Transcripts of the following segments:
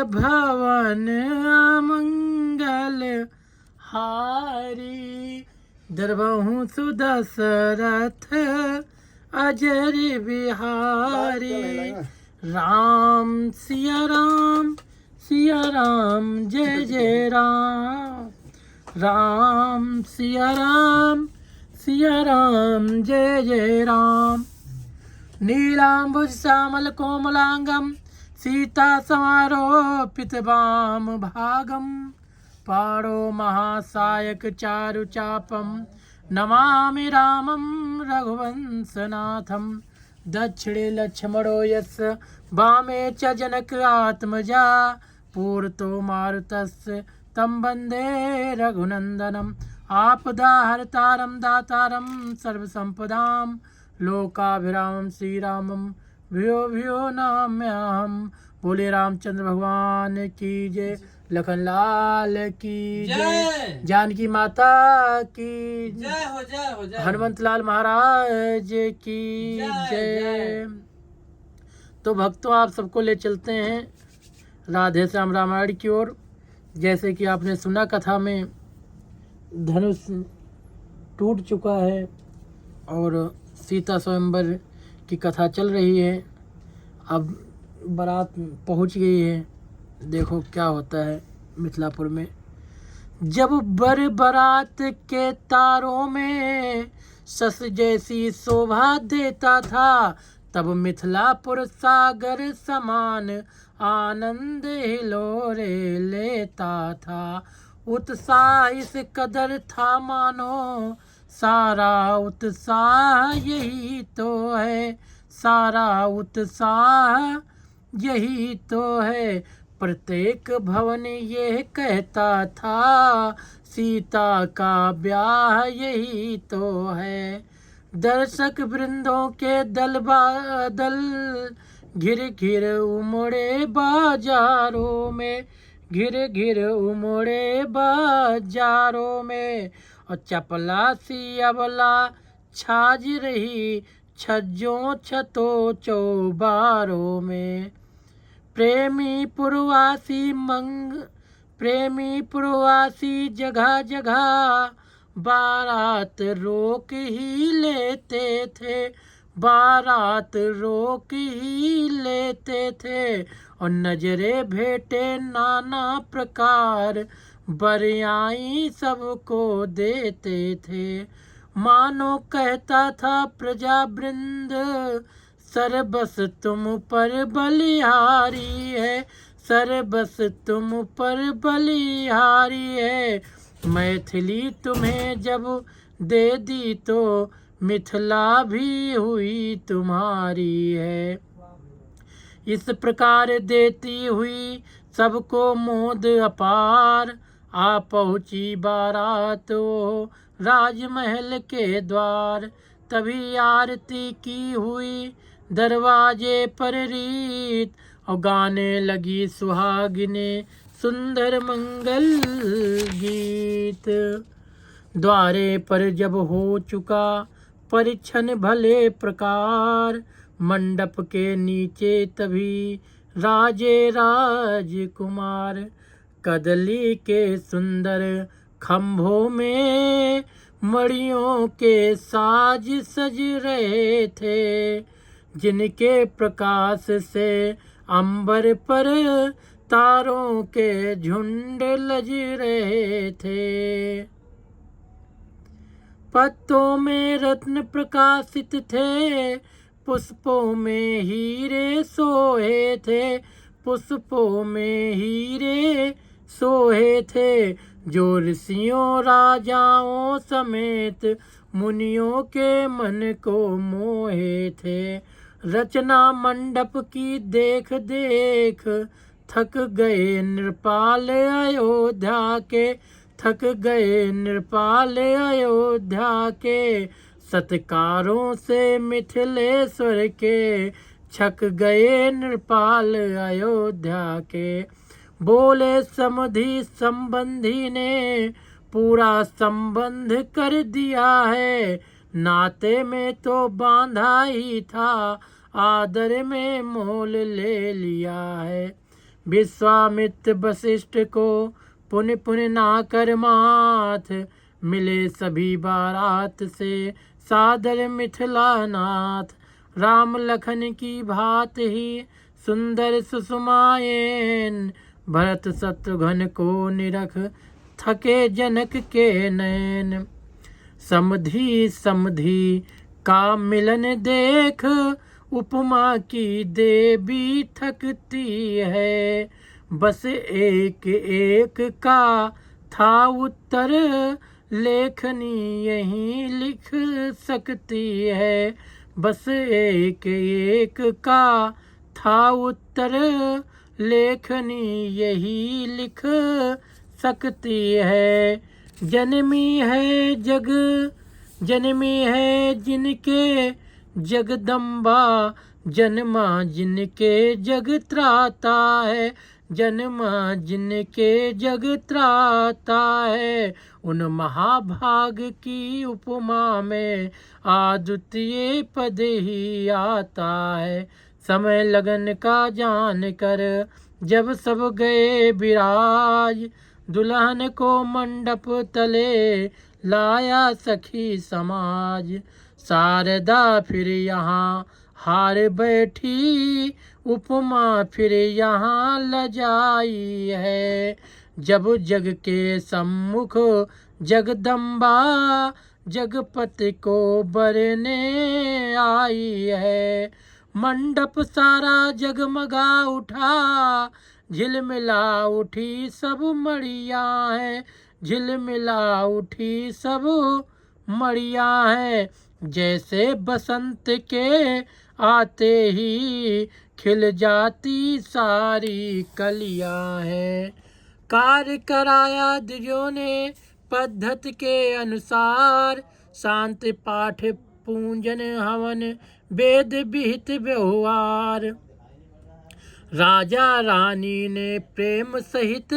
भवन अमंगल हारी। दरबहु सुदशरथ अजर बिहारी। राम सिया राम जय जय राम। राम सिया राम जय जय राम। नीलांबुज श्यामल कोमलांगम सीता समारोपित वाम भागम। पाणो महासायक चारु चापम नमामि रामं रघुवंशनाथम। दक्षिणे लक्ष्मणो यस्य वामे च जनक आत्मजा। पूर्वतो मारुतस्य तं वन्दे रघुनन्दनम्। आपदाहर्तारं दातारं सर्वसम्पदां। लोकाभिरामं श्रीरामं भूयो नमाम्यहम्। बोले रामचंद्र भगवान की जय। लखन लाल की जय। जानकी माता की जय हो जय हो जय। हनुमंत लाल महाराज की जय। तो भक्तों, आप सबको ले चलते हैं राधे श्याम रामायण की ओर। जैसे कि आपने सुना, कथा में धनुष टूट चुका है और सीता स्वयंवर की कथा चल रही है। अब बारात पहुंच गई है। देखो क्या होता है मिथिलापुर में। जब बर बारात के तारों में सस जैसी शोभा देता था, तब मिथिलापुर सागर समान आनंद हिलोरे लेता था। उत्साह इस कदर था मानो सारा उत्साह यही तो है। सारा उत्साह यही तो है। प्रत्येक भवन ये कहता था, सीता का ब्याह यही तो है। दर्शक वृंदों के दल बादल घिर घिर उमड़े बाजारों में। घिर घिर उमड़े बाजारों में। और चपला सी अबला छाज रही छज्जों छतों चौबारों में। प्रेमी पुरवासी जगह जगह बारात रोक ही लेते थे। बारात रोक ही लेते थे। और नजरे भेंटे नाना प्रकार बरियाई सबको देते थे। मानो कहता था प्रजा वृंद, सरबस तुम पर बलिहारी है। सरबस तुम पर बलिहारी है। मैथिली तुम्हें जब दे दी तो मिथिला भी हुई तुम्हारी है। इस प्रकार देती हुई सबको मोद अपार। आ पहुँची बारात वो राजमहल के द्वार। तभी आरती की हुई दरवाजे पर रीत, और गाने लगी सुहागिने सुंदर मंगल गीत। द्वारे पर जब हो चुका परिछन भले प्रकार, मंडप के नीचे तभी राजे राजकुमार। कदली के सुंदर खंभों में मड़ियों के साज सज रहे थे, जिनके प्रकाश से अंबर पर तारों के झुंड लज रहे थे। पत्तों में रत्न प्रकाशित थे, पुष्पों में हीरे सोहे थे। पुष्पों में हीरे सोहे थे, जो ऋषियों राजाओं समेत मुनियों के मन को मोहे थे। रचना मंडप की देख देख थक गए नृपाल अयोध्या के। थक गए नृपाल अयोध्या के। सत्कारों से मिथिलेश्वर के छक गए नृपाल अयोध्या के। बोले समधि संबंधी ने पूरा संबंध कर दिया है। नाते में तो बांधा ही था, आदर में मोल ले लिया है। विश्वामित्र वशिष्ठ को पुण्य पुण्य ना कर माथ, मिले सभी बारात से सादर मिथिला नाथ। राम लखन की भात ही सुंदर सुषमाएन, भरत शत्रुघ्न को निरख थके जनक के नयन। समधि समधि का मिलन देख, उपमा की देवी थकती है। बस एक एक का था उत्तर, लेखनी यही लिख सकती है। बस एक एक का था उत्तर, लेखनी यही लिख सकती है। जन्मी है जिनके जगदम्बा, जन्मा जिनके जग त्राता है। जन्मा जिनके जग त्राता है, उन महाभाग की उपमा में अद्वितीय पद ही आता है। समय लगन का जान कर जब सब गए विराज, दुल्हन को मंडप तले लाया सखी समाज। शारदा फिर यहाँ हार बैठी, उपमा फिर यहाँ लजाई है। जब जग के सम्मुख जगदम्बा, जगपति को बरने आई है। मंडप सारा जगमगा उठा, झिलमिला उठी सब मड़िया है। झिलमिला उठी सब मड़िया है, जैसे बसंत के आते ही खिल जाती सारी कलियां हैं। कार्य कराया द्विजों ने पद्धति के अनुसार, शांति पाठ पूजन हवन वेद विहित व्यवहार। राजा रानी ने प्रेम सहित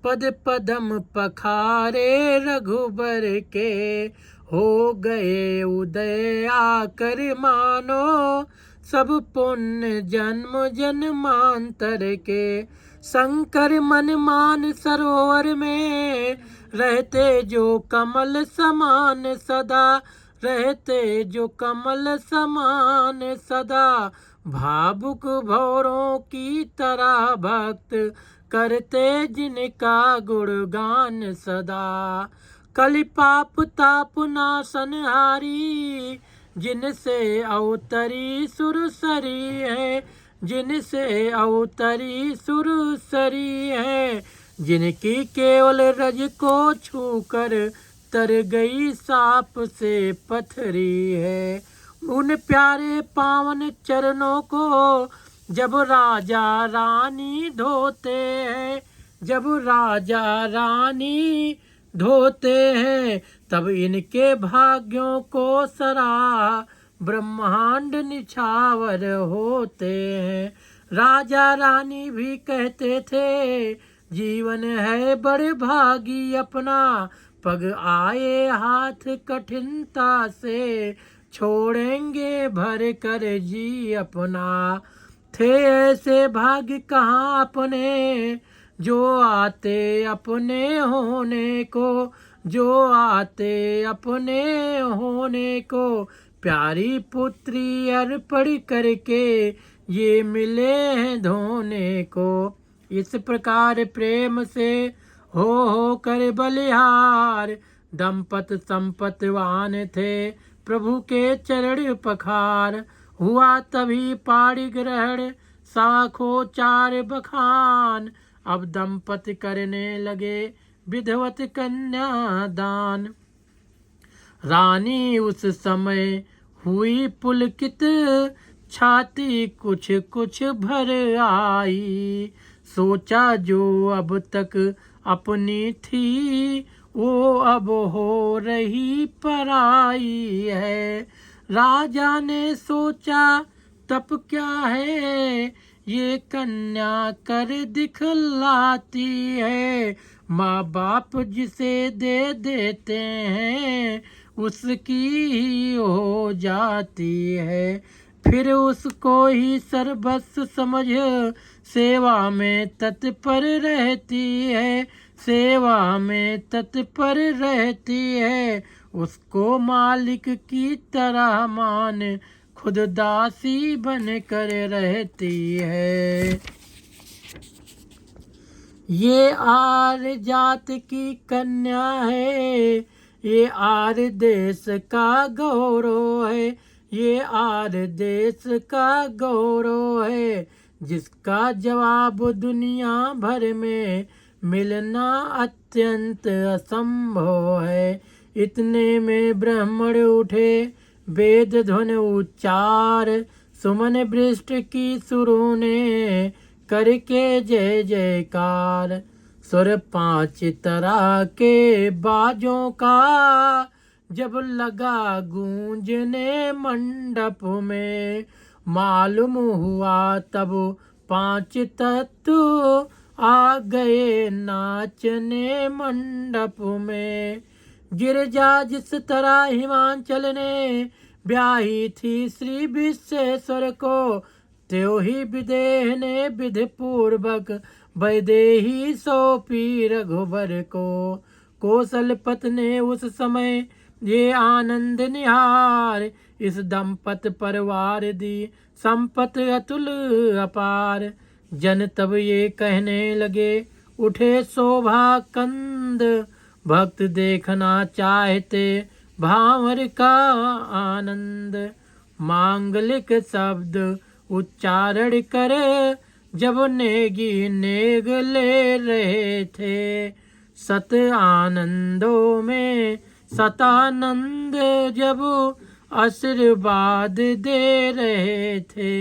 पद पदम पखारे, रघुबर के हो गए उदय आकर मानो। सब पुण्य जन्म जन्मांतर के, शंकर मन मान सरोवर में रहते जो कमल समान सदा। रहते जो कमल समान सदा, भावुक भौरों की तरह भक्त करते जिनका गुणगान सदा। कलि पाप ताप नाशनहारी, जिनसे अवतरी सुरसरी है। जिनसे अवतरी सुरसरी है, जिनकी केवल रज को छूकर तर गई साप से पथरी है। उन प्यारे पावन चरणों को जब राजा रानी धोते हैं, जब राजा रानी धोते हैं, तब इनके भाग्यों को सराह ब्रह्मांड निछावर होते हैं। राजा रानी भी कहते थे, जीवन है बड़े भागी अपना, पग आए हाथ कठिनता से, छोड़ेंगे भर कर जी अपना। थे ऐसे भाग्य कहाँ अपने, जो आते अपने होने को, जो आते अपने होने को। प्यारी पुत्री अर्पण करके ये मिले हैं धोने को। इस प्रकार प्रेम से हो कर बलिहार, दंपत संपतवान थे प्रभु के चरण पखार। हुआ तभी पाड़ी ग्रहण साखो चार बखान, अब दंपति करने लगे विधवत कन्या दान। रानी उस समय हुई पुलकित, छाती कुछ कुछ भर आई। सोचा जो अब तक अपनी थी, वो अब हो रही पराई है। राजा ने सोचा तप क्या है, ये कन्या कर दिखलाती है। माँ बाप जिसे दे देते हैं, उसकी ही हो जाती है। फिर उसको ही सर्वस्व समझ सेवा में तत्पर रहती है, सेवा में तत्पर रहती है। उसको मालिक की तरह मान खुद दासी बन कर रहती है। ये आर्य जात की कन्या है, ये आर्य देश का गौरव है, ये आर्य देश का गौरव है। जिसका जवाब दुनिया भर में मिलना अत्यंत असंभव है। इतने में ब्राह्मण उठे, वेद ध्वनि उच्चार, सुमन वृष्ट की सुरों ने करके जय जयकार। सुर 5 तरह के बाजों का जब लगा गूंजने मंडप में, मालूम हुआ तब 5 तत्व आ गए नाचने मंडप में। गिरजा जिस तरह हिमाचल ने ब्याही थी श्री विश्वेश्वर को, त्यों ही विदेह ने विधि पूर्वक वैदेही सौंपी रघुबर को। कौशलपति ने उस समय ये आनंद निहार, इस दंपत परवार दी संपत अतुल अपार। जन तब ये कहने लगे उठे शोभा कंद, भक्त देखना चाहते भांवर का आनंद। मांगलिक शब्द उच्चारण कर जब नेगी नेग ले रहे थे, सत आनंदों में सतानंद जब आशीर्वाद दे रहे थे।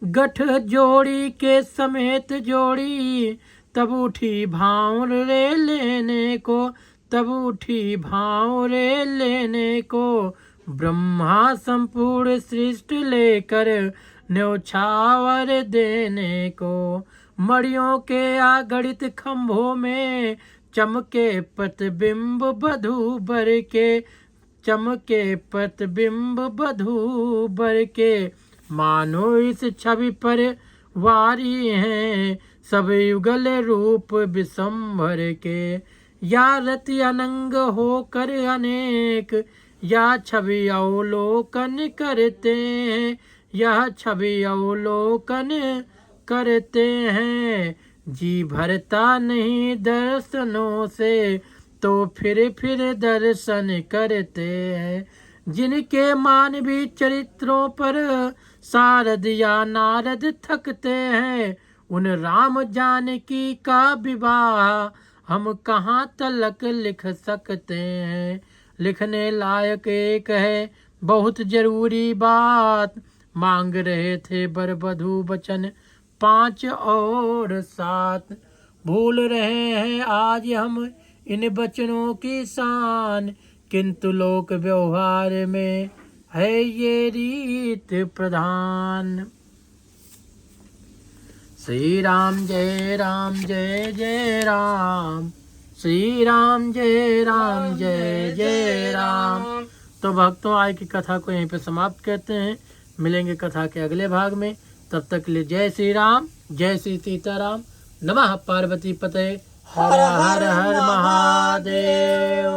गठ जोड़ी के समेत जोड़ी तब उठी भांव रे लेने को, तब उठी भांव रे लेने को। ब्रह्मा संपूर्ण सृष्टि लेकर न्यौछावर देने को। मड़ियों के आगणित खंभों में चमके प्रतिबिंब वधूवर के, चमके प्रतिबिंब वधूवर के। मानो इस छवि पर वारी हैं सब युगल रूप विशंभर के। या रति अनंग होकर अनेक, या छवि अवलोकन करते हैं, यह छवि अवलोकन करते हैं। जी भरता नहीं दर्शनों से तो फिर दर्शन करते हैं। जिनके मानवीय चरित्रों पर शारद या नारद थकते हैं, उन राम जानकी का विवाह हम कहाँ तलक लिख सकते हैं। लिखने लायक एक है बहुत जरूरी बात, मांग रहे थे वर वधू वचन 5 और 7। भूल रहे हैं आज हम इन वचनों की शान, किंतु लोक व्यवहार में है ये रीत प्रधान। श्री राम जय जय राम, श्री राम जय जय राम। तो भक्तों आज की कथा को यहीं पे समाप्त करते हैं। मिलेंगे कथा के अगले भाग में, तब तक के लिए जय श्री राम, जय श्री सीताराम। नमः पार्वती पते, हर हर हर महादेव।